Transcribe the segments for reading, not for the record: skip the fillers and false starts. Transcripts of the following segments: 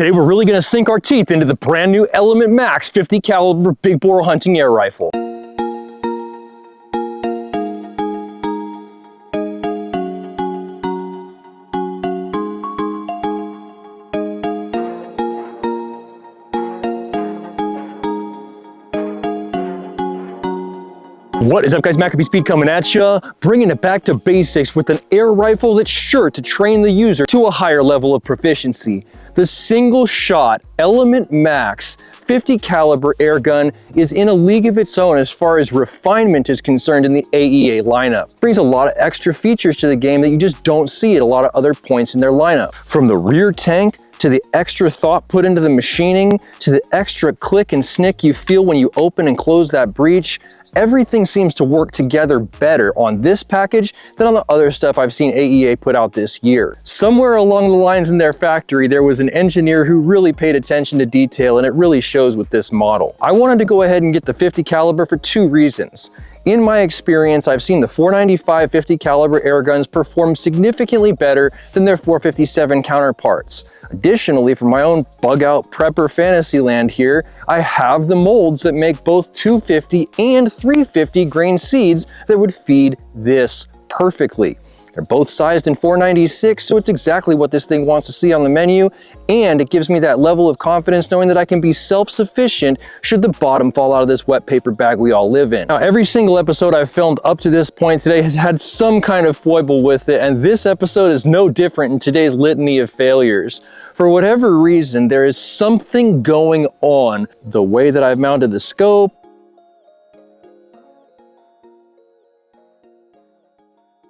Today we're really gonna sink our teeth into the brand new Element Max 50 caliber big bore hunting air rifle. What is up, guys? MACABESPEED coming at ya, bringing it back to basics with an air rifle that's sure to train the user to a higher level of proficiency. The single shot Element Max 50 caliber air gun is in a league of its own as far as refinement is concerned in the AEA lineup. Brings a lot of extra features to the game that you just don't see at a lot of other points in their lineup. From the rear tank, to the extra thought put into the machining, to the extra click and snick you feel when you open and close that breech, everything seems to work together better on this package than on the other stuff I've seen AEA put out this year. Somewhere along the lines in their factory, there was an engineer who really paid attention to detail, and it really shows with this model. I wanted to go ahead and get the 50 caliber for two reasons. In my experience, I've seen the 495 50 caliber air guns perform significantly better than their 457 counterparts. Additionally, for my own bug out prepper fantasy land here, I have the molds that make both 250 and 350 grain seeds that would feed this perfectly. They're both sized in 496, so it's exactly what this thing wants to see on the menu, and it gives me that level of confidence knowing that I can be self-sufficient should the bottom fall out of this wet paper bag we all live in. Now, every single episode I've filmed up to this point today has had some kind of foible with it, and this episode is no different in today's litany of failures. For whatever reason, there is something going on. The way that I've mounted the scope,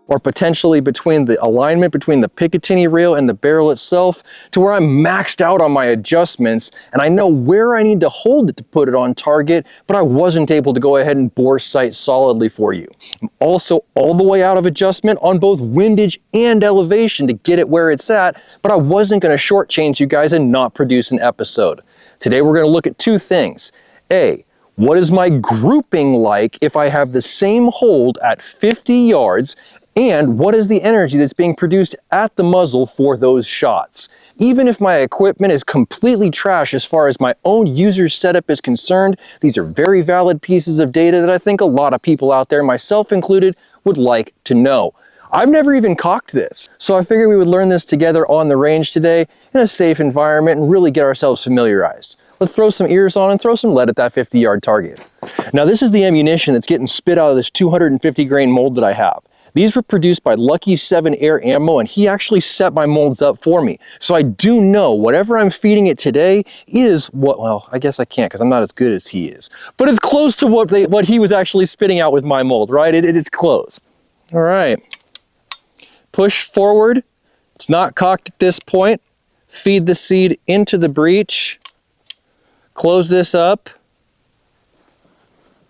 or potentially between the alignment between the Picatinny rail and the barrel itself, to where I'm maxed out on my adjustments and I know where I need to hold it to put it on target, but I wasn't able to go ahead and bore sight solidly for you. I'm also all the way out of adjustment on both windage and elevation to get it where it's at, but I wasn't gonna shortchange you guys and not produce an episode. Today we're gonna look at two things. A, what is my grouping like if I have the same hold at 50 yards, and what is the energy that's being produced at the muzzle for those shots? Even if my equipment is completely trash as far as my own user setup is concerned, these are very valid pieces of data that I think a lot of people out there, myself included, would like to know. I've never even cocked this, so I figured we would learn this together on the range today in a safe environment and really get ourselves familiarized. Let's throw some ears on and throw some lead at that 50-yard target. Now, this is the ammunition that's getting spit out of this 250 grain mold that I have. These were produced by Lucky 7 Air Ammo, and he actually set my molds up for me. So I do know whatever I'm feeding it today is what, well, I guess I can't because I'm not as good as he is. But it's close to what he was actually spitting out with my mold, right? It is close. All right. Push forward. It's not cocked at this point. Feed the seed into the breech. Close this up.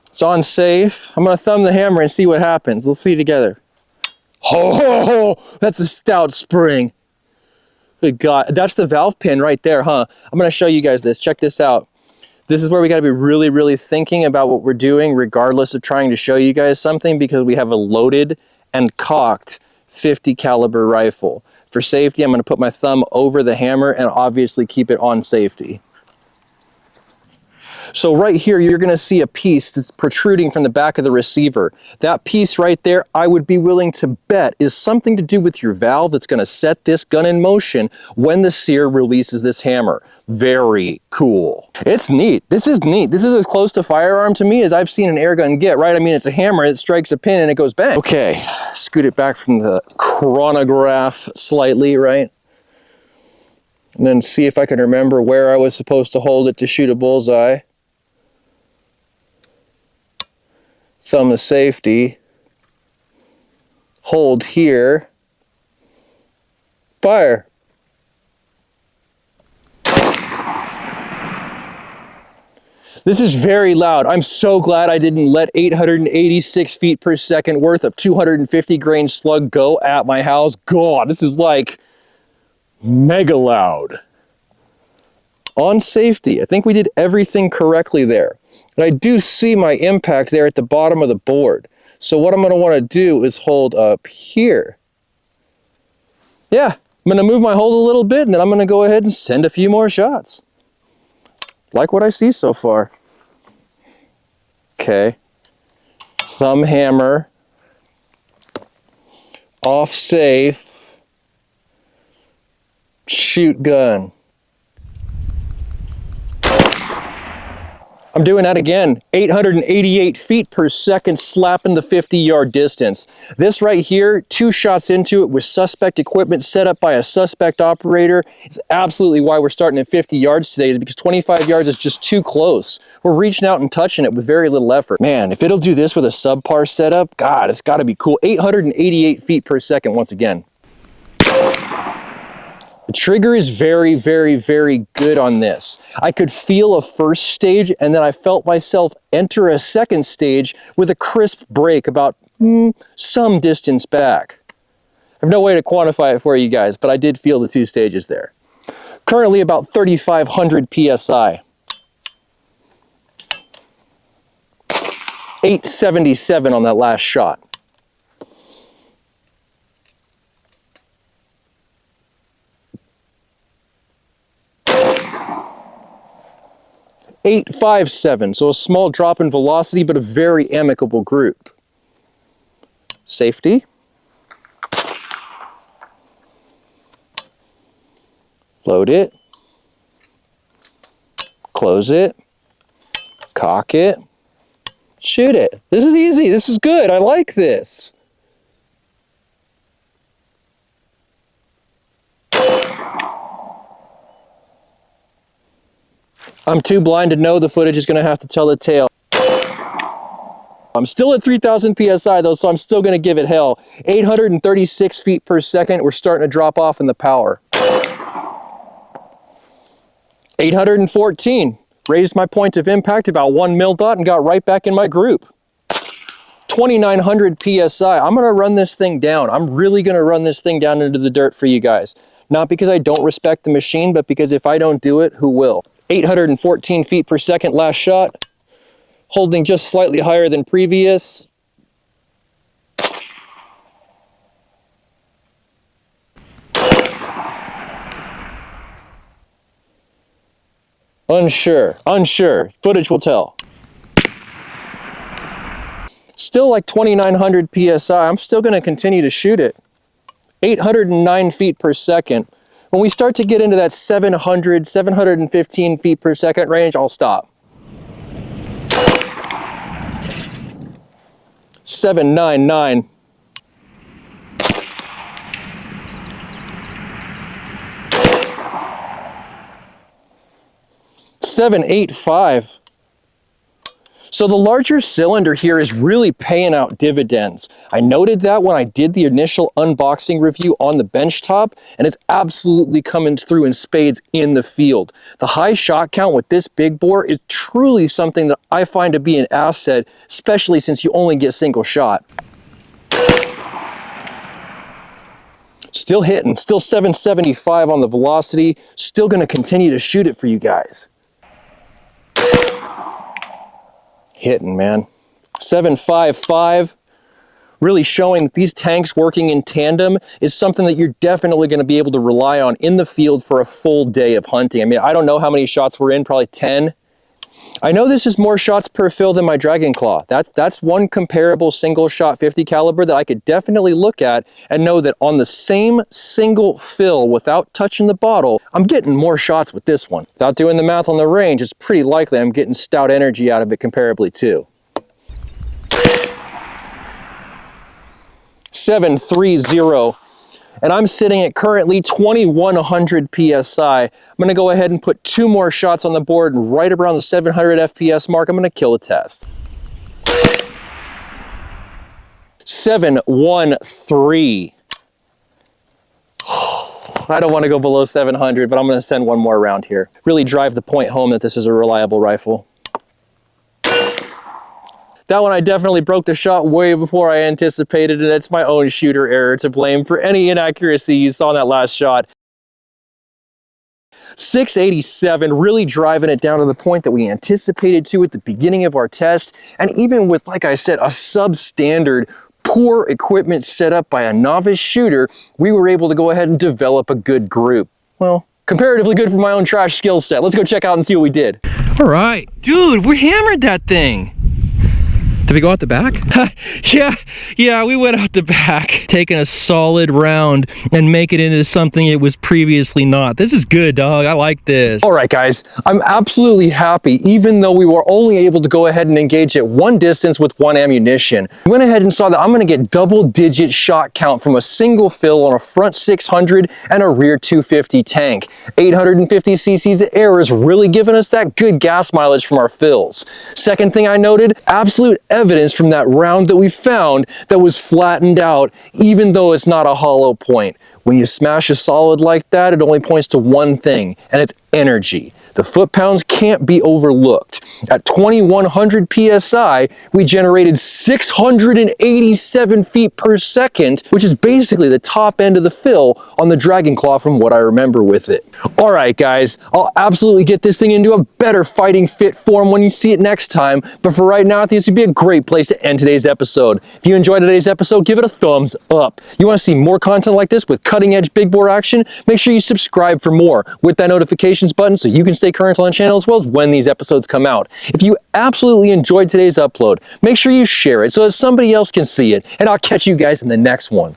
It's on safe. I'm going to thumb the hammer and see what happens. Let's see together. Oh, that's a stout spring. Good God, that's the valve pin right there, huh? I'm gonna show you guys this. Check this out. This is where we gotta be really, really thinking about what we're doing, regardless of trying to show you guys something, because we have a loaded and cocked 50 caliber rifle. For safety, I'm gonna put my thumb over the hammer and obviously keep it on safety. So right here, you're gonna see a piece that's protruding from the back of the receiver. That piece right there, I would be willing to bet is something to do with your valve that's gonna set this gun in motion when the sear releases this hammer. Very cool. It's neat. This is neat. This is as close to firearm to me as I've seen an air gun get, right? I mean, it's a hammer, it strikes a pin and it goes bang. Okay, scoot it back from the chronograph slightly, right? And then see if I can remember where I was supposed to hold it to shoot a bullseye. Thumb the safety, hold here, fire. This is very loud. I'm so glad I didn't let 886 feet per second worth of 250 grain slug go at my house. God, this is like mega loud. On safety, I think we did everything correctly there. And I do see my impact there at the bottom of the board. So what I'm going to want to do is hold up here. Yeah, I'm gonna move my hold a little bit and then I'm gonna go ahead and send a few more shots. Like what I see so far. Okay. Thumb hammer. Off safe. Shoot gun. I'm doing that again. 888 feet per second, slapping the 50-yard distance. This right here, 2 shots into it with suspect equipment set up by a suspect operator. It's absolutely why we're starting at 50 yards today, is because 25 yards is just too close. We're reaching out and touching it with very little effort. Man, if it'll do this with a subpar setup, God, it's gotta be cool. 888 feet per second once again. The trigger is very, very, very good on this. I could feel a first stage and then I felt myself enter a second stage with a crisp break about some distance back. I have no way to quantify it for you guys, but I did feel the 2 stages there. Currently about 3,500 PSI. 877 on that last shot. .857, so a small drop in velocity, but a very amicable group. Safety. Load it. Close it. Cock it. Shoot it. This is easy. This is good. I like this. I'm too blind to know. The footage is going to have to tell the tale. I'm still at 3,000 PSI though, so I'm still going to give it hell. 836 feet per second. We're starting to drop off in the power. 814. Raised my point of impact about 1 mil dot and got right back in my group. 2,900 PSI. I'm going to run this thing down. I'm really going to run this thing down into the dirt for you guys. Not because I don't respect the machine, but because if I don't do it, who will? 814 feet per second last shot. Holding just slightly higher than previous. Unsure. Footage will tell. Still like 2,900 PSI. I'm still going to continue to shoot it. 809 feet per second. When we start to get into that 700, 715 feet per second range, I'll stop. 799. 785. So the larger cylinder here is really paying out dividends. I noted that when I did the initial unboxing review on the benchtop, and it's absolutely coming through in spades in the field. The high shot count with this big bore is truly something that I find to be an asset, especially since you only get single shot. Still hitting, still 775 on the velocity, still gonna continue to shoot it for you guys. Hitting, man. 755, really showing that these tanks working in tandem is something that you're definitely going to be able to rely on in the field for a full day of hunting. I mean, I don't know how many shots we're in, probably 10. I know this is more shots per fill than my Dragon Claw. That's one comparable single shot 50 caliber that I could definitely look at and know that on the same single fill without touching the bottle, I'm getting more shots with this one. Without doing the math on the range, it's pretty likely I'm getting stout energy out of it comparably too. 730. And I'm sitting at currently 2,100 PSI. I'm gonna go ahead and put 2 more shots on the board, and right around the 700 FPS mark, I'm gonna kill a test. 713. I don't wanna go below 700, but I'm gonna send one more round here. Really drive the point home that this is a reliable rifle. That one I definitely broke the shot way before I anticipated, and it's my own shooter error to blame for any inaccuracy you saw in that last shot. 687, really driving it down to the point that we anticipated to at the beginning of our test, and even with, like I said, a substandard poor equipment set up by a novice shooter, we were able to go ahead and develop a good group. Well, comparatively good for my own trash skill set. Let's go check out and see what we did. All right, dude, we hammered that thing. Did we go out the back? yeah, we went out the back, taking a solid round and make it into something it was previously not. This is good, dog. I like this. All right, guys, I'm absolutely happy, even though we were only able to go ahead and engage at one distance with one ammunition. We went ahead and saw that I'm gonna get double-digit shot count from a single fill on a front 600 and a rear 250 tank. 850 cc's of air is really giving us that good gas mileage from our fills. Second thing I noted, absolute evidence from that round that we found that was flattened out, even though it's not a hollow point. When you smash a solid like that, it only points to one thing, and it's energy. The foot-pounds can't be overlooked. At 2100 PSI, we generated 687 feet per second, which is basically the top end of the fill on the Dragon Claw from what I remember with it. All right, guys, I'll absolutely get this thing into a better fighting fit form when you see it next time, but for right now, I think this would be a great place to end today's episode. If you enjoyed today's episode, give it a thumbs up. You want to see more content like this with cutting-edge big bore action? Make sure you subscribe for more with that notifications button so you can stay current on the channel as well as when these episodes come out. If you absolutely enjoyed today's upload, make sure you share it so that somebody else can see it, and I'll catch you guys in the next one.